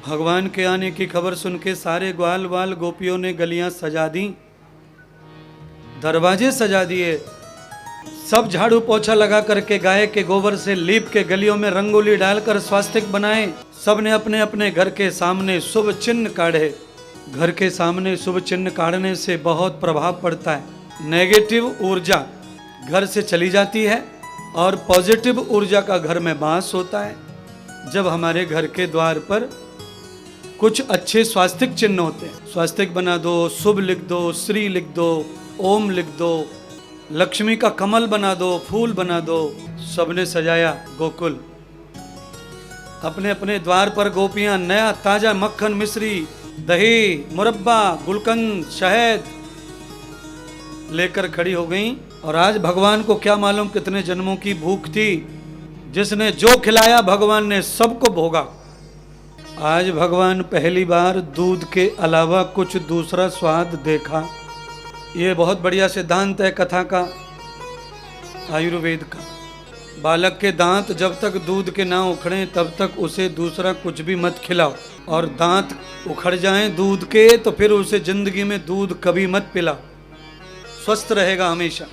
भगवान के आने की खबर सुन के सारे ग्वाल वाल गोपियों ने गलियां सजा दी, दरवाजे सजा दिए, सब झाड़ू पोछा लगा करके गाय के गोबर से लीप के गलियों में रंगोली डालकर स्वास्तिक बनाए। सबने अपने अपने घर के सामने शुभ चिन्ह काढ़े। घर के सामने शुभ चिन्ह काढ़ने से बहुत प्रभाव पड़ता है। नेगेटिव ऊर्जा घर से चली जाती है और पॉजिटिव ऊर्जा का घर में वास होता है। जब हमारे घर के द्वार पर कुछ अच्छे स्वास्तिक चिन्ह होते हैं, स्वास्तिक बना दो, शुभ लिख दो, श्री लिख दो, ओम लिख दो, लक्ष्मी का कमल बना दो, फूल बना दो। सबने सजाया गोकुल। अपने अपने द्वार पर गोपियां नया ताजा मक्खन, मिश्री, दही, मुरब्बा, गुलकंद, शहद लेकर खड़ी हो गईं। और आज भगवान को क्या मालूम कितने जन्मों की भूख थी, जिसने जो खिलाया भगवान ने सबको भोगा। आज भगवान पहली बार दूध के अलावा कुछ दूसरा स्वाद देखा। ये बहुत बढ़िया सिद्धांत है कथा का, आयुर्वेद का। बालक के दांत जब तक दूध के ना उखड़ें तब तक उसे दूसरा कुछ भी मत खिलाओ, और दांत उखड़ जाएं दूध के तो फिर उसे जिंदगी में दूध कभी मत पिलाओ, स्वस्थ रहेगा हमेशा।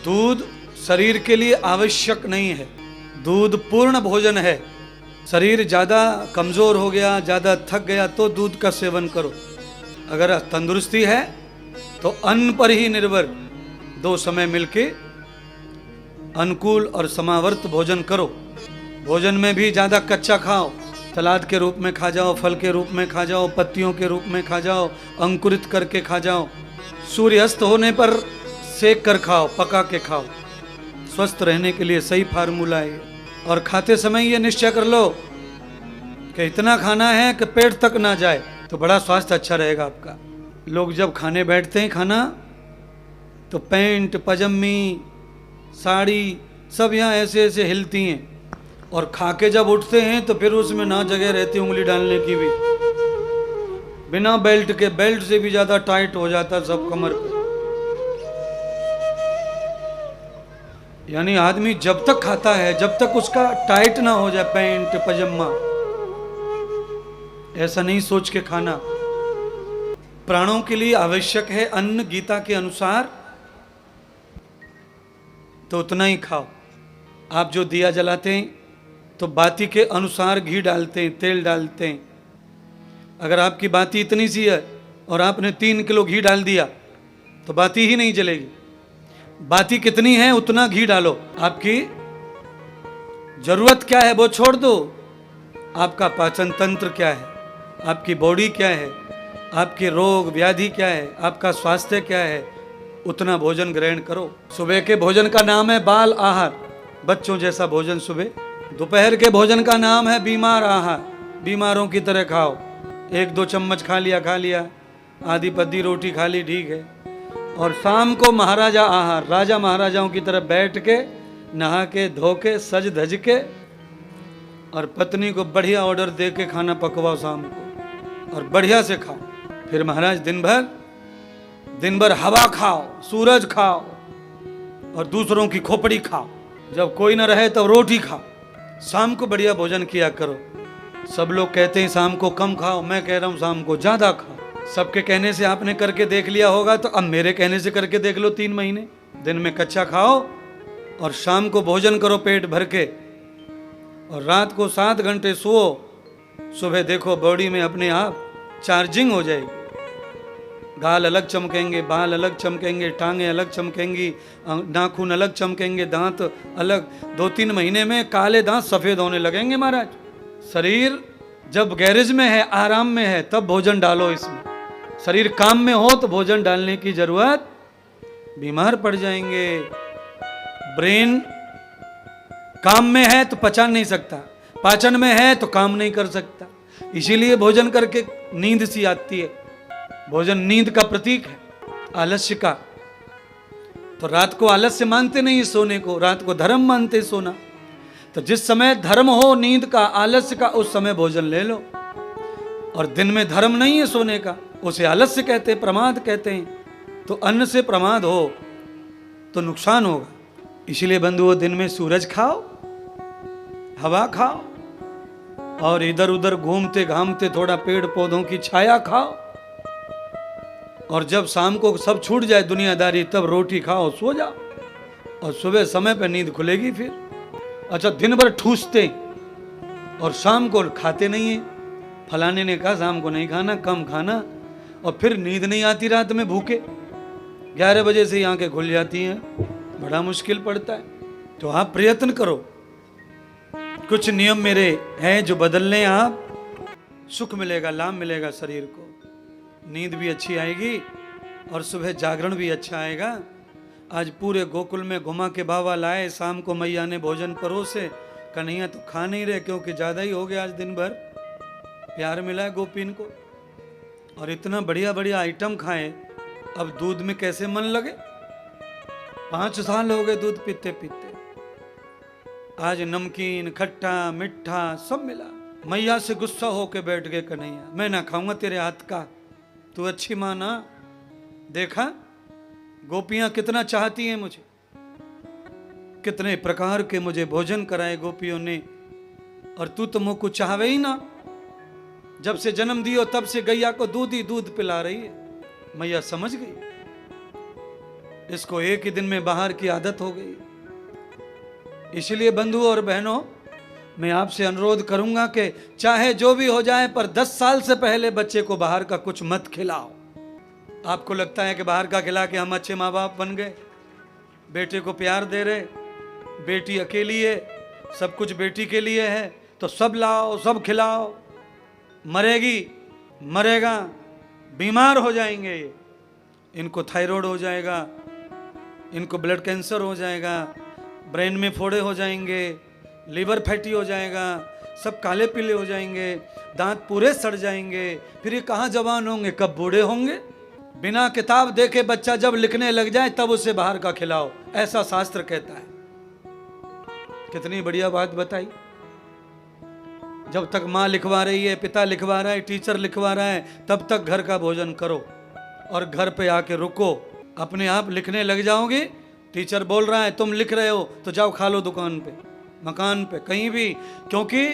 दूध शरीर के लिए आवश्यक नहीं है, दूध पूर्ण भोजन है। शरीर ज़्यादा कमज़ोर हो गया, ज़्यादा थक गया तो दूध का सेवन करो। अगर तंदुरुस्ती है तो अन्न पर ही निर्भर, दो समय मिलके अनुकूल और समावर्त भोजन करो। भोजन में भी ज़्यादा कच्चा खाओ, सलाद के रूप में खा जाओ, फल के रूप में खा जाओ, पत्तियों के रूप में खा जाओ, अंकुरित करके खा जाओ। सूर्यास्त होने पर सेक कर खाओ, पका के खाओ। स्वस्थ रहने के लिए सही फार्मूला है। और खाते समय ये निश्चय कर लो कि इतना खाना है कि पेट तक ना जाए, तो बड़ा स्वास्थ्य अच्छा रहेगा आपका। लोग जब खाने बैठते हैं खाना तो पैंट, पजामी, साड़ी सब यहाँ ऐसे ऐसे हिलती हैं, और खा के जब उठते हैं तो फिर उसमें ना जगह रहती उंगली डालने की भी। बिना बेल्ट के, बेल्ट से भी ज़्यादा टाइट हो जाता सब कमर पे। यानी आदमी जब तक खाता है जब तक उसका टाइट ना हो जाए पैंट पजामा, ऐसा नहीं सोच के खाना। प्राणों के लिए आवश्यक है अन्न गीता के अनुसार, तो उतना ही खाओ। आप जो दिया जलाते हैं तो बाती के अनुसार घी डालते हैं, तेल डालते हैं। अगर आपकी बाती इतनी सी है और आपने 3 किलो घी डाल दिया तो बाती ही नहीं जलेगी। बाती कितनी है उतना घी डालो। आपकी जरूरत क्या है वो छोड़ दो। आपका पाचन तंत्र क्या है, आपकी बॉडी क्या है, आपके रोग व्याधि क्या है, आपका स्वास्थ्य क्या है, उतना भोजन ग्रहण करो। सुबह के भोजन का नाम है बाल आहार, बच्चों जैसा भोजन सुबह। दोपहर के भोजन का नाम है बीमार आहार, बीमारों की तरह खाओ। 1-2 चम्मच खा लिया, आधी पद्दी रोटी खा ली, ठीक है। और शाम को महाराजा आहार, राजा महाराजाओं की तरह बैठ के नहा के धो के सज धज के और पत्नी को बढ़िया ऑर्डर दे के खाना पकवाओ शाम को, और बढ़िया से खाओ। फिर महाराज दिन भर हवा खाओ, सूरज खाओ और दूसरों की खोपड़ी खाओ। जब कोई ना रहे तब रोटी खाओ। शाम को बढ़िया भोजन किया करो। सब लोग कहते हैं शाम को कम खाओ, मैं कह रहा हूँ शाम को ज़्यादा खाओ। सबके कहने से आपने करके देख लिया होगा, तो अब मेरे कहने से करके देख लो 3 महीने। दिन में कच्चा खाओ और शाम को भोजन करो पेट भर के, और रात को 7 घंटे सोओ। सुबह देखो बॉडी में अपने आप चार्जिंग हो जाएगी। गाल अलग चमकेंगे, बाल अलग चमकेंगे, टांगें अलग चमकेंगी, नाखून अलग चमकेंगे, दांत अलग। 2-3 महीने में काले दांत सफ़ेद होने लगेंगे महाराज। शरीर जब गैरेज में है, आराम में है, तब भोजन डालो इसमें। शरीर काम में हो तो भोजन डालने की जरूरत, बीमार पड़ जाएंगे। ब्रेन काम में है तो पचा नहीं सकता, पाचन में है तो काम नहीं कर सकता। इसीलिए भोजन करके नींद सी आती है। भोजन नींद का प्रतीक है, आलस्य का। तो रात को आलस्य मानते नहीं सोने को, रात को धर्म मानते सोना। तो जिस समय धर्म हो नींद का, आलस्य का, उस समय भोजन ले लो। और दिन में धर्म नहीं है सोने का, उसे आलस्य कहते हैं, प्रमाद कहते हैं। तो अन्न से प्रमाद हो तो नुकसान होगा। इसलिए बंधुओं, दिन में सूरज खाओ, हवा खाओ, और इधर उधर घूमते घामते थोड़ा पेड़ पौधों की छाया खाओ, और जब शाम को सब छूट जाए दुनियादारी तब रोटी खाओ, सो जाओ, और सुबह समय पर नींद खुलेगी फिर। अच्छा, दिन भर ठूसते और शाम को खाते नहीं है। फलाने ने कहा शाम को नहीं खाना, कम खाना, और फिर नींद नहीं आती रात में, भूखे 11 बजे से ही आंखें खुल जाती हैं, बड़ा मुश्किल पड़ता है। तो आप प्रयत्न करो, कुछ नियम मेरे हैं जो बदल लें आप, सुख मिलेगा, लाभ मिलेगा शरीर को, नींद भी अच्छी आएगी और सुबह जागरण भी अच्छा आएगा। आज पूरे गोकुल में घुमा के बाबा लाए, शाम को मैया ने भोजन परोसे, कन्हैया तो खा नहीं रहे क्योंकि ज़्यादा ही हो गया, आज दिन भर प्यार मिला है गोपीन को, और इतना बढ़िया बढ़िया आइटम खाए, अब दूध में कैसे मन लगे। 5 साल हो गए दूध पीते पीते, आज नमकीन खट्टा मिठा सब मिला। मैया से गुस्सा होके बैठ गए कन्हैया, मैं ना खाऊंगा तेरे हाथ का, तू अच्छी माँ ना। देखा गोपियां कितना चाहती हैं मुझे, कितने प्रकार के मुझे भोजन कराए गोपियों ने, और तू तो मुझको चाहवे ही ना। जब से जन्म दियो तब से गैया को दूध ही दूध पिला रही है। मैया समझ गई, इसको एक ही दिन में बाहर की आदत हो गई। इसलिए बंधु और बहनों, मैं आपसे अनुरोध करूंगा कि चाहे जो भी हो जाए, पर 10 साल से पहले बच्चे को बाहर का कुछ मत खिलाओ। आपको लगता है कि बाहर का खिला के हम अच्छे माँ बाप बन गए, बेटे को प्यार दे रहे, बेटी अकेली है, सब कुछ बेटी के लिए है, तो सब लाओ सब खिलाओ। मरेगी मरेगा, बीमार हो जाएंगे, इनको थायराइड हो जाएगा, इनको ब्लड कैंसर हो जाएगा, ब्रेन में फोड़े हो जाएंगे, लीवर फैटी हो जाएगा, सब काले पीले हो जाएंगे, दांत पूरे सड़ जाएंगे, फिर ये कहाँ जवान होंगे, कब बूढ़े होंगे। बिना किताब देखे बच्चा जब लिखने लग जाए तब उसे बाहर का खिलाओ, ऐसा शास्त्र कहता है। कितनी बढ़िया बात बताई। जब तक माँ लिखवा रही है, पिता लिखवा रहा है, टीचर लिखवा रहा है, तब तक घर का भोजन करो और घर पे आके रुको। अपने आप लिखने लग जाओगे, टीचर बोल रहा है तुम लिख रहे हो तो जाओ खा लो दुकान पे, मकान पे, कहीं भी, क्योंकि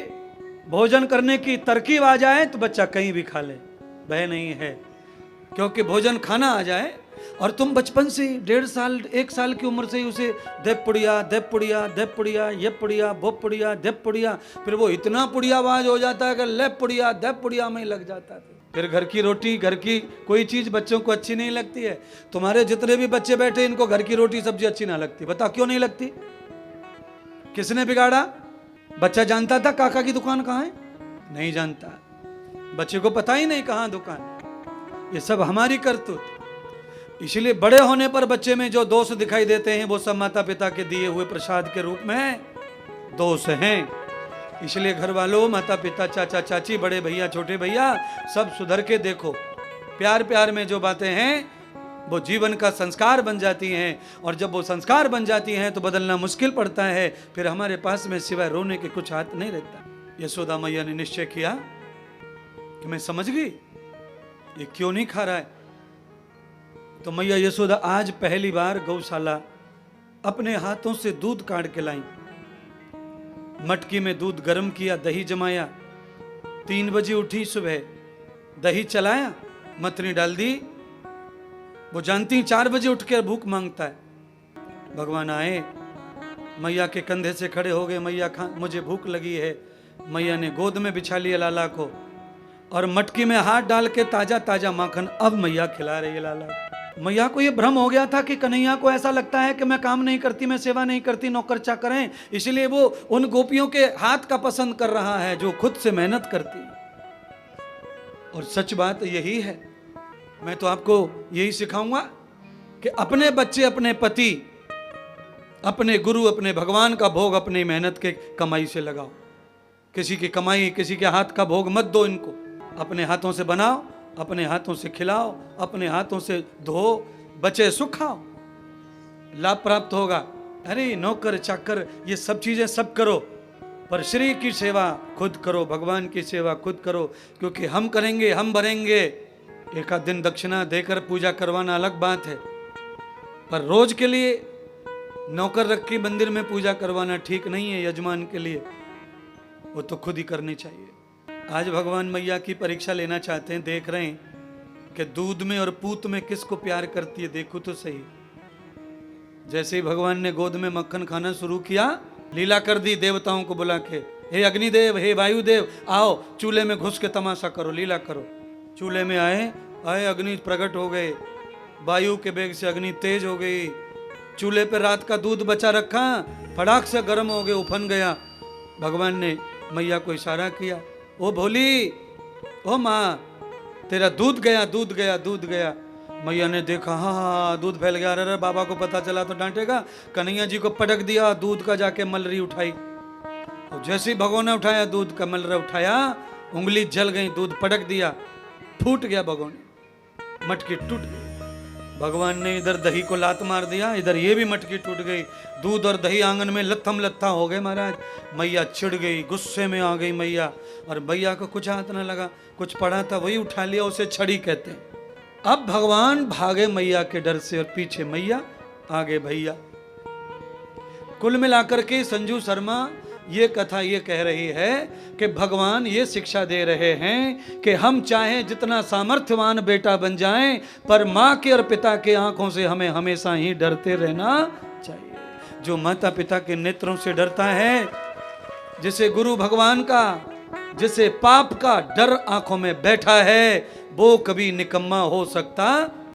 भोजन करने की तरकीब आ जाए तो बच्चा कहीं भी खा ले, भय नहीं है। क्योंकि भोजन खाना आ जाए और तुम बचपन से 1.5 साल 1 साल की उम्र से ही उसे देव पुड़िया देव पुड़िया देव पुड़िया ये पुड़िया वो पुड़िया देव पुड़िया, फिर वो इतना पुड़ियाबाज हो जाता है कि ले पुड़िया देव पुड़िया में लग जाता है। फिर घर की रोटी, घर की कोई चीज बच्चों को अच्छी नहीं लगती है। तुम्हारे जितने भी बच्चे बैठे इनको घर की रोटी सब्जी अच्छी ना लगती, बता क्यों नहीं लगती? किसने बिगाड़ा? बच्चा जानता था काका की दुकान कहाँ है? नहीं जानता, बच्चे को पता ही नहीं कहाँ दुकान। ये सब हमारी करतूत। इसलिए बड़े होने पर बच्चे में जो दोष दिखाई देते हैं वो सब माता पिता के दिए हुए प्रसाद के रूप में दोष हैं। इसलिए घर वालों, माता पिता, चाचा चाची, बड़े भैया छोटे भैया, सब सुधर के देखो। प्यार प्यार में जो बातें हैं वो जीवन का संस्कार बन जाती हैं, और जब वो संस्कार बन जाती हैं तो बदलना मुश्किल पड़ता है। फिर हमारे पास में सिवाय रोने के कुछ हाथ नहीं रहता। यशोदा मैया ने निश्चय किया कि मैं समझ गई ये क्यों नहीं खा रहा है। तो मैया यशोदा आज पहली बार गौशाला अपने हाथों से दूध काट के लाई। मटकी में दूध गर्म किया, दही जमाया, 3 बजे उठी सुबह, दही चलाया, मथनी डाल दी। वो जानती 4 बजे उठ कर भूख मांगता है। भगवान आए, मैया के कंधे से खड़े हो गए, मैया मुझे भूख लगी है। मैया ने गोद में बिछा लिया लाला को, और मटकी में हाथ डाल के ताजा ताजा माखन अब मैया खिला रही है लाला। मैया को ये भ्रम हो गया था कि कन्हैया को ऐसा लगता है कि मैं काम नहीं करती, मैं सेवा नहीं करती, नौकर चाकर हैं, इसलिए वो उन गोपियों के हाथ का पसंद कर रहा है जो खुद से मेहनत करती। और सच बात यही है। मैं तो आपको यही सिखाऊंगा कि अपने बच्चे, अपने पति, अपने गुरु, अपने भगवान का भोग अपनी मेहनत के कमाई से लगाओ। किसी की कमाई, किसी के हाथ का भोग मत दो इनको। अपने हाथों से बनाओ, अपने हाथों से खिलाओ, अपने हाथों से धो, बचे सुख खाओ, लाभ प्राप्त होगा। अरे नौकर चाकर ये सब चीजें सब करो, पर श्री की सेवा खुद करो, भगवान की सेवा खुद करो। क्योंकि हम करेंगे, हम भरेंगे। एक आध दिन दक्षिणा देकर पूजा करवाना अलग बात है, पर रोज के लिए नौकर रख के मंदिर में पूजा करवाना ठीक नहीं है। यजमान के लिए वो तो खुद ही करनी चाहिए। आज भगवान मैया की परीक्षा लेना चाहते हैं, देख रहे हैं कि दूध में और पूत में किसको प्यार करती है, देखो तो सही। जैसे ही भगवान ने गोद में मक्खन खाना शुरू किया, लीला कर दी देवताओं को बुला के, हे अग्निदेव, हे वायुदेव, आओ चूल्हे में घुस के तमाशा करो, लीला करो। चूल्हे में आए अग्नि प्रकट हो गए, वायु के वेग से अग्नि तेज हो गई। चूल्हे पे रात का दूध बचा रखा, फटाक से गर्म हो गए, उफन गया। भगवान ने मैया को इशारा किया, ओ भोली, ओ माँ, तेरा दूध गया, दूध गया, दूध गया। मैया ने देखा, हाँ हाँ दूध फैल गया। अरे बाबा को पता चला तो डांटेगा। कन्हैया जी को पटक दिया, दूध का जाके मलरी उठाई। और जैसे ही भगवान ने उठाया, दूध का मलरा उठाया, उंगली जल गई, दूध पटक दिया, फूट गया भगवान, मटकी टूट गई। भगवान ने इधर दही को लात मार दिया, इधर ये भी मटकी टूट गई। दूध और दही आंगन में लत्थम लत्था हो गए महाराज। मैया चिढ़ गई, गुस्से में आ गई मैया। और मैया को कुछ हाथ न लगा, कुछ पड़ा था वही उठा लिया, उसे छड़ी कहते हैं। अब भगवान भागे मैया के डर से, और पीछे मैया, आगे भैया। कुल मिलाकर के संजू शर्मा ये कथा ये कह रही है कि भगवान ये शिक्षा दे रहे हैं कि हम चाहे जितना सामर्थ्यवान बेटा बन जाएं, पर माँ के और पिता के आंखों से हमें हमेशा ही डरते रहना चाहिए। जो माता पिता के नेत्रों से डरता है, जिसे गुरु भगवान का, जिसे पाप का डर आंखों में बैठा है, वो कभी निकम्मा हो सकता